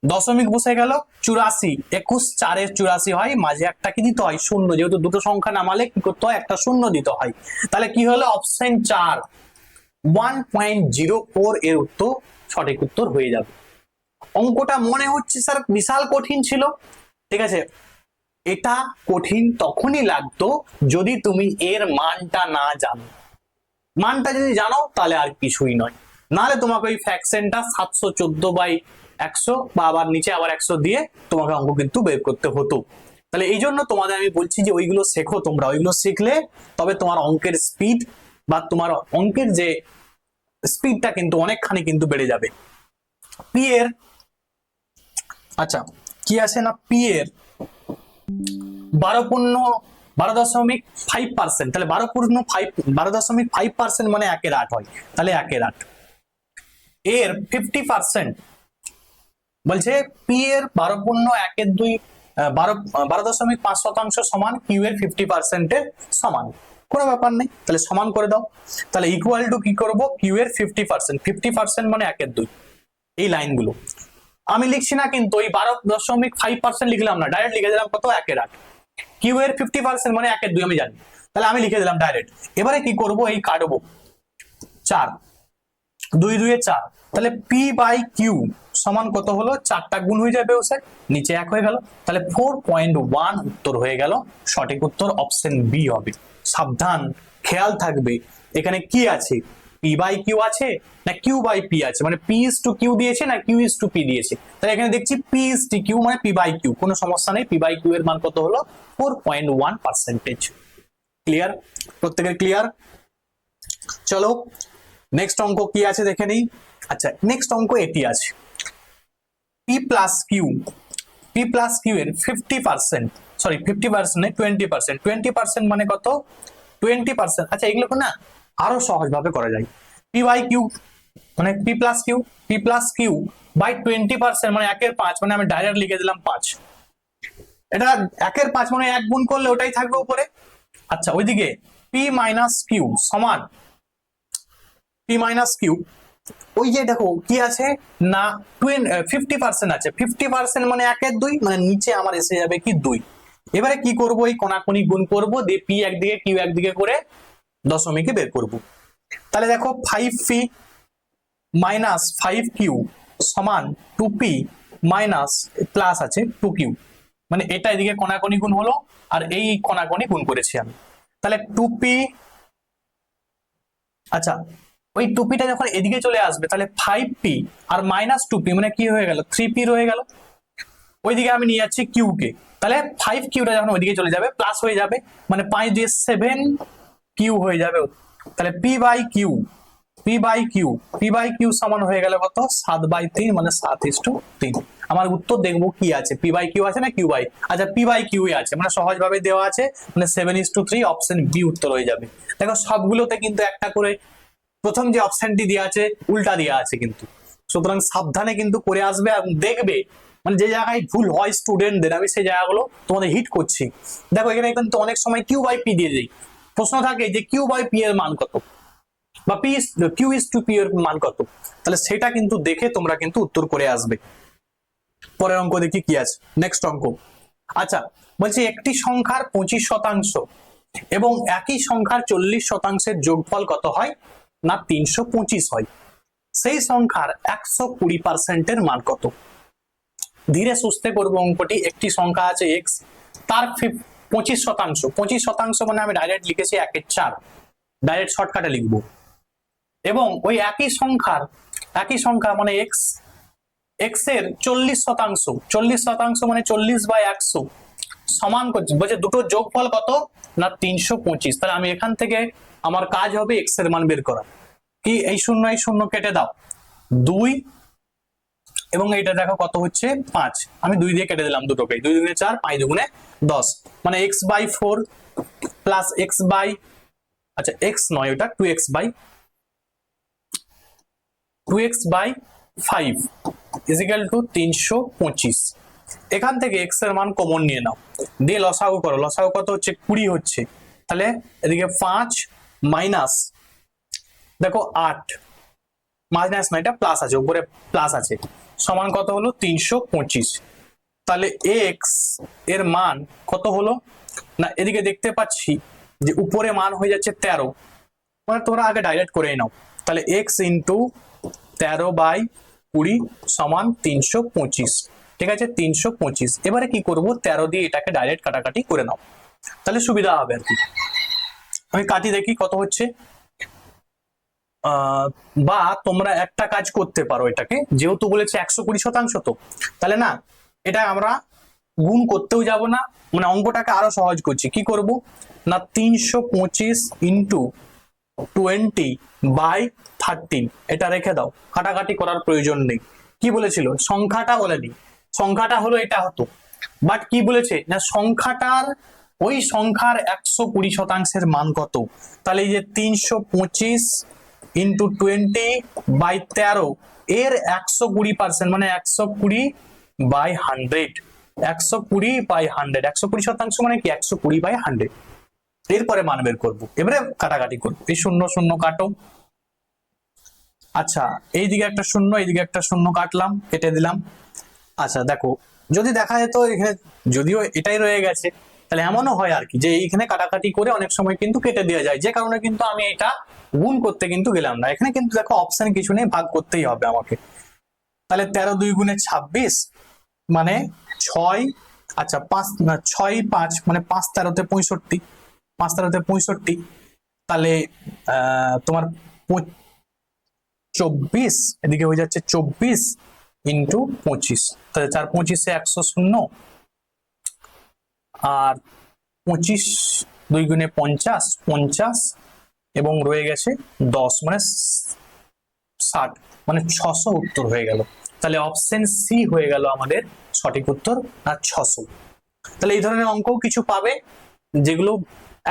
A: দশমিক বসে গেল 84, 21 4 84 হয়, মাঝে একটা কি দিতে হয় শূন্য, যেহেতু দুটো সংখ্যা নামালে কি করতে হয় একটা শূন্য দিতে হয়। তাহলে কি হলো অপশন 4 1.04 এর উত্তর সঠিক উত্তর হয়ে যাবে। অঙ্কটা মনে হচ্ছে স্যার বিশাল কঠিন ছিল, ঠিক আছে, এটা কঠিন তখনই লাগতো যদি তুমি এর মানটা না জানো, মানটা যদি জানো তাহলে আর কিছুই নয়, নাহলে তোমাকে ওই ফ্র্যাকশনটা 714/100 বা আবার নিচে আবার 100 দিয়ে তোমাকে অঙ্ক কিন্তু বের করতে হতো। তাহলে এই জন্য তোমাদের আমি বলছি যে ওইগুলো শেখো, তোমরা ওইগুলো শিখলে তবে তোমার অঙ্কের স্পিড বা তোমার অঙ্কের যে স্পিডটা কিন্তু অনেকখানি কিন্তু বেড়ে যাবে। পি এর আচ্ছা কি আছে না পি এর 12.5%, তাহলে 12.5% মানে 1/8 হয়, তাহলে 1/8 এর 50% বলছে পি এর 12.1/2 12.5% সমান কিউ এর 50% এর সমান। কোনো ব্যাপার নেই, তাহলে সমান করে দাও। তাহলে ইকুয়াল টু কি করব, কিউ এর 50%, 50% মানে 1/2, এই লাইনগুলো আমি লিখছি না কিন্তু ওই 12.5% লিখলাম না, ডাইরেক্ট লিখে দিলাম কত, 1/8। কিউ এর 50% মানে 1/2 আমি জানি, তাহলে আমি লিখে দিলাম ডাইরেক্ট। এবারে কি করব, এই কাটবো 4, 2 2 4, তাহলে পি বাই কিউ সমান কত হলো, 4টা গুণ হয়ে যাবে ওসে, নিচে 1 হয়ে গেল, তাহলে 4.1 উত্তর হয়ে গেল। সঠিক উত্তর অপশন বি হবে। সাবধান, খেয়াল থাকবে এখানে কি আছে, পি বাই কিউ আছে না কিউ বাই পি আছে, মানে পি ইজ টু কিউ দিয়েছে না কিউ ইজ টু পি দিয়েছে। তাহলে এখানে দেখছি পি ইজ টু কিউ মানে পি বাই কিউ, কোনো সমস্যা নেই, পি বাই কিউ এর মান কত হলো 4.1%। ক্লিয়ার, প্রত্যেকের ক্লিয়ার? চলো নেক্সট অঙ্ক কি আছে দেখে নিই। আচ্ছা নেক্সট অঙ্ক এটি আছে, P plus Q, P plus Q এর 50%, সরি 50% নেই 20%, 20% মানে কত, 20%। আচ্ছা এগুলো না আরো সহজ ভাবে করা যায়, পি বাই কিউ মানে P plus Q, P plus Q by 20% মানে 1/5, মানে আমি ডাইরেক্ট লিখে দিলাম 5। এটা 1/5 মানে 1 গুণ করলে ওটাই থাকবে উপরে। আচ্ছা ওইদিকে পি মাইনাস কিউ সমান পি মাইনাস কিউ, ওই যে দেখো কি আছে না 50% আছে, 50% মানে 1/2, মানে নিচে আমার এসে যাবে কি 2। এবারে কি করব, এই কোনাকুনি গুণ করব, দিয়ে পি একদিকে কিউ একদিকে করে দশমিকে বের করব। তাহলে দেখো 5p মাইনাস 5q সমান 2p মাইনাস প্লাস আছে 2q, মানে এটা এদিকে কোনাকুনি গুণ হলো আর এই কোনাকুনি গুণ করেছি আমি, তাহলে 2p। আচ্ছা ওই 2pটা যখন এদিকে চলে আসবে তাহলে 5p আর মাইনাস 2p মানে কি হয়ে গেল, 3p রয়ে গেল। ওইদিকে আমি নিয়ে যাচ্ছি কিউ কে, তাহলে 5qটা যখন ওইদিকে চলে যাবে প্লাস হয়ে যাবে, মানে 5 দিয়ে 7q হয়ে যাবে। তাহলে p by Q, P by Q, P by Q সমান হয়ে গেল কত, 7/3 মানে 7:3। আমার উত্তর দেখবো কি আছে, পি বাই কিউ আছে না কিউ বাই, আচ্ছা পি বাই কিউ আছে, মানে সহজ ভাবে দেওয়া আছে, মানে 7:3, অপশন বি উত্তর হয়ে যাবে। দেখো সবগুলোতে কিন্তু একটা করে প্রথম যে অপশনটি দেওয়া আছে উল্টা দেওয়া আছে কিন্তু, সুতরাং সাবধানে কিন্তু করে আসবে এবং দেখবে মানে যে জায়গায় ভুল হয় স্টুডেন্টদের, আমি সেই জায়গাগুলো তোমাদের হিট করছি। দেখো এখানে কিন্তু অনেক সময় কিউ বাই পি দিয়ে দিই, প্রশ্ন থাকে যে কিউ বাই পি এর মান কত বা P Q is to P এর মান কত, তাহলে সেটা কিন্তু দেখে তোমরা কিন্তু উত্তর করে আসবে। পরের অঙ্ক দেখি কি আছে, নেক্সট অঙ্ক। আচ্ছা বলছি একটি সংখ্যার 25% এবং একই সংখ্যার 40%-এর যোগফল কত হয় না 325 হয়, সেই সংখ্যার 120%-এর মান কত। ধীরে সুস্থে করবো অঙ্কটি। একটি সংখ্যা আছে এক্স, তার 25%, 25% মানে আমি ডাইরেক্ট লিখেছি 1/4, ডাইরেক্ট শর্টকাটে লিখবো। এবং ওই একই সংখ্যা মানে এক্স, এক্স এর 40%, 40% মানে 40/100 সমান করছে, বলছে দুটোর যোগফল কত না 325। তাহলে আমি এখান থেকে আমার কাজ হবে এক্স এর মান বের করা। কি এই শূন্য কেটে দাও 2, এবং এইটা দেখো কত হচ্ছে 5, আমি 2 দিয়ে কেটে দিলাম দুটোকে, 2 দুগুণে 4, 5 দুগুণে 10, মানে x/4 প্লাস x বাই, আচ্ছা x নয় ওটা 2x/5 ইজিক্যাল টু 325। এখান থেকে x এর মান কমন নিয়ে নাও, দিয়ে লসাগু করো, লসাগু কত হচ্ছে 20 হচ্ছে, তাহলে এদিকে 5 মাইনাস দেখো 8, মাইনাস না এটা প্লাস আছে, উপরে প্লাস আছে, সমান কত হলো 325। তাহলে x এর মান কত হলো না, এদিকে দেখতে পাচ্ছি যে উপরে মান হয়ে যাচ্ছে 13, মানে তোমরা আগে ডাইরেক্ট করে নাও, তাহলে x ইন্টু 13/20 সমান 325। ঠিক আছে 325। এবারে কি করব, 13 দিয়ে এটাকে ডাইরেক্ট কাটাকাটি করে নাও, তাহলে সুবিধা হবে আর কি। আমি কাটি দেখি কত হচ্ছে, বা তোমরা একটা কাজ করতে পারো, এটাকে যেহেতু বলেছে 120%, তো তাহলে না এটা আমরা গুণ করতেও যাব না, মানে অঙ্কটাকে আরো সহজ করছি। কি করব না 325 ইন্টু 20/13 এটা রেখে দাও, কাটাকাটি করার প্রয়োজন নেই। কি বলেছিল, সংখ্যাটা বলেনি, সংখ্যাটা হলো এটা হতো, বাট কি বলেছে না সংখ্যাটার ওই সংখ্যার 120%-এর মান কত। তাহলে এই যে 325 ইন্টু 20/13 এর 120% মানে 120/100, 120/100, 120% মানে কি 120/100, এরপরে মান বের করবো, এবারে কাটাকাটি করবো। এই শূন্য শূন্য কাটো, আচ্ছা এইদিকে একটা শূন্য এইদিকে একটা শূন্য কাটলাম, কেটে দিলাম। আচ্ছা দেখো, যদি দেখা যেত এখানে যদিও এটাই রয়ে গেছে, তাহলে এমনও হয় আর কি যে এইখানে কাটাকাটি করে অনেক সময় কিন্তু কেটে দেওয়া যায়, যে কারণে কিন্তু আমি এটা গুণ করতে কিন্তু গেলাম না। এখানে কিন্তু দেখো অপশন কিছু নেই, ভাগ করতেই হবে আমাকে। তাহলে 13 2 গুণে 26 মানে 6, আচ্ছা 5 না 6 5 মানে 5 13 65, 5 13 65, তাহলে তোমার 24 এদিকে হয়ে যাচ্ছে 24 ইন্টু 25, তাহলে 4 25 100 শূন্য, আর 25 2 গুণে 50 50 এবং রয়ে গেছে 10 মানে 60, মানে 600 উত্তর হয়ে গেল। তাহলে অপশন সি হয়ে গেল আমাদের সঠিক উত্তর, আর 600। তাহলে এই ধরনের অঙ্কও কিছু পাবে যেগুলো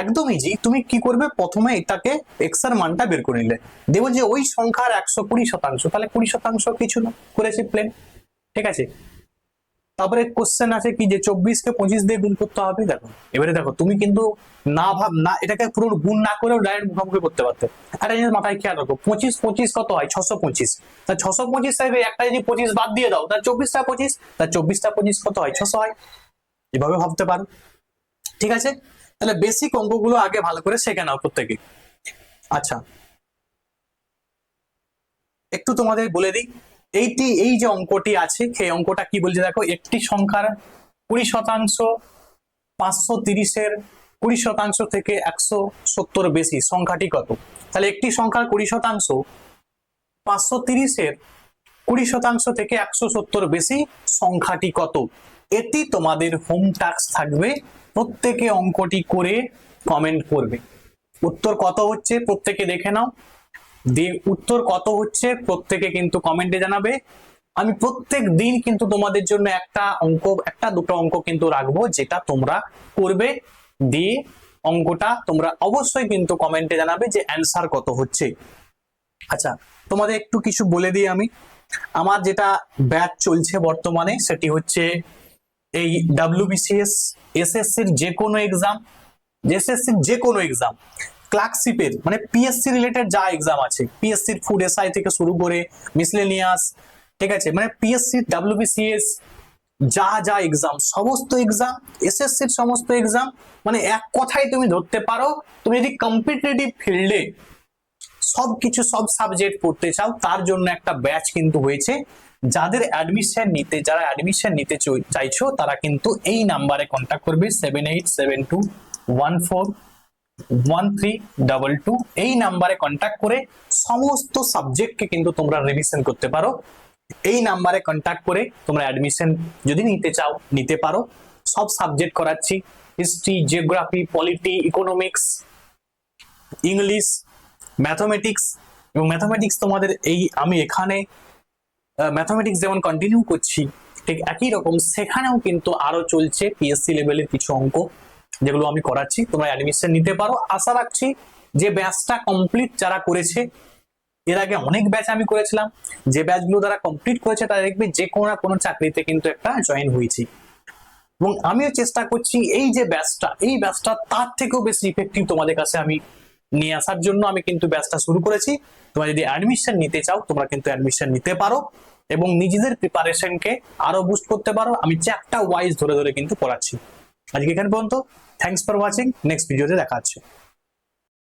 A: একদম ইজি। তুমি কি করবে, প্রথমে এটাকে এক্স এর মানটা বের করে নিলে, দেবো যে ওই সংখ্যার 120%, তাহলে 20% কিছু না, করেছি প্লেন, ঠিক আছে। তারপরে কোশ্চেন আছে কি যে 24 কে 25 দিয়ে গুণ করতে হবে। দেখো এবারে দেখো, তুমি কিন্তু না এটাকে পুরো গুণ না করেও ডাইরেক্ট মুখোমুখি করতে পারতে। একটা জিনিস মাথায় খেয়াল রাখো, 25 25 কত হয় 625, তা 625 থেকে একটা যদি 25 বাদ দিয়ে দাও, তাহলে 24টা 25, তা 24টা 25 কত হয় 600 হয়। এভাবে ভাবতে পারো, ঠিক আছে। তাহলে বেসিক অঙ্কগুলো আগে ভালো করে শিখে নাও প্রত্যেকে। আচ্ছা একটু তোমাদের বলে দিই, এই যে অঙ্কটি আছে, সেই অঙ্কটা কি বলছে দেখো, একটি সংখ্যার 20% 530-এর 20% থেকে 170 বেশি সংখ্যাটি কত। তাহলে একটি সংখ্যার 20% 530-এর 20% থেকে 170 বেশি সংখ্যাটি কত, এটি তোমাদের হোম টাস্ক থাকবে। প্রত্যেকে অঙ্কটি করে কমেন্ট করবে। উত্তর কত হচ্ছে প্রত্যেকে দেখে নাও, দিয়ে উত্তর কত হচ্ছে প্রত্যেকে কিন্তু কমেন্টে জানাবে। আমি প্রত্যেক দিন কিন্তু তোমাদের জন্য একটা অঙ্ক, একটা দুটো অঙ্ক কিন্তু রাখবো, যেটা তোমরা করবে, দিয়ে অঙ্কটা তোমরা অবশ্যই কিন্তু কমেন্টে জানাবে যে অ্যান্সার কত হচ্ছে। আচ্ছা তোমাদের একটু কিছু বলে দিই আমি, আমার যেটা ব্যাচ চলছে বর্তমানে সেটি হচ্ছে এই WBCS, এসএসসির যে কোনো এক্সাম, ক্লার্কশিপের মানে পিএসসি রিলেটেড যা এক্সাম আছে, পিএসসির ফুড এসআই থেকে শুরু করে মিসলেনিয়াস, ঠিক আছে, মানে পিএসসি WBCS যা যা এক্সাম, সমস্ত এক্সাম, এসএসসির সমস্ত এক্সাম, মানে এক কথায় তুমি ধরতে পারো, তুমি যদি কম্পিটিটিভ ফিল্ডে সবকিছু সব সাবজেক্ট পড়তে চাও, তার জন্য একটা ব্যাচ কিন্তু হয়েছে। যারা অ্যাডমিশন নিতে চাইছো তারা কিন্তু এই নাম্বারে কন্ট্যাক্ট করবে 7872141322, এই নাম্বারে কন্ট্যাক্ট করে সমস্ত সাবজেক্টকে কিন্তু তোমরা রিভিশন করতে পারো। এই নাম্বারে কন্ট্যাক্ট করে তোমরা অ্যাডমিশন যদি নিতে চাও নিতে পারো। সব সাবজেক্ট করাচ্ছি, history, geography, polity, economics, English, mathematics. এবং ম্যাথমেটিক্স তোমাদের আমি এখানে ম্যাথমেটিক্স যেমন কন্টিনিউ করছি, ঠিক একই রকম সেখানেও কিন্তু আরো চলছে পিএসসি লেভেলের কিছু অঙ্ক, যেগুলো আমি করাচ্ছি, তোমরা অ্যাডমিশন নিতে পারো। আশা রাখছি যে ব্যাচটা কমপ্লিট যারা করেছে, এর আগে অনেক ব্যাচ আমি করেছিলাম, যে ব্যাচগুলো যারা কমপ্লিট করেছে তারা দেখবে যে কোনো না কোনো চাকরিতে কিন্তু একটা জয়েন হয়েছি। এবং আমিও চেষ্টা করছি এই ব্যাচটা তার থেকেও বেশি ইফেক্টিভ তোমাদের কাছে আমি নিয়ে আসার জন্য আমি কিন্তু ব্যাচটা শুরু করেছি। তোমরা যদি অ্যাডমিশন নিতে চাও তোমরা কিন্তু অ্যাডমিশন নিতে পারো এবং নিজেদের প্রিপারেশনকে আরো বুস্ট করতে পারো। আমি চ্যাপ্টার ওয়াইজ ধরে ধরে কিন্তু পড়াচ্ছি। আজকে এখানে পর্যন্ত, থ্যাঙ্কস ফর ওয়াচিং, নেক্সট ভিডিওতে দেখা হচ্ছে।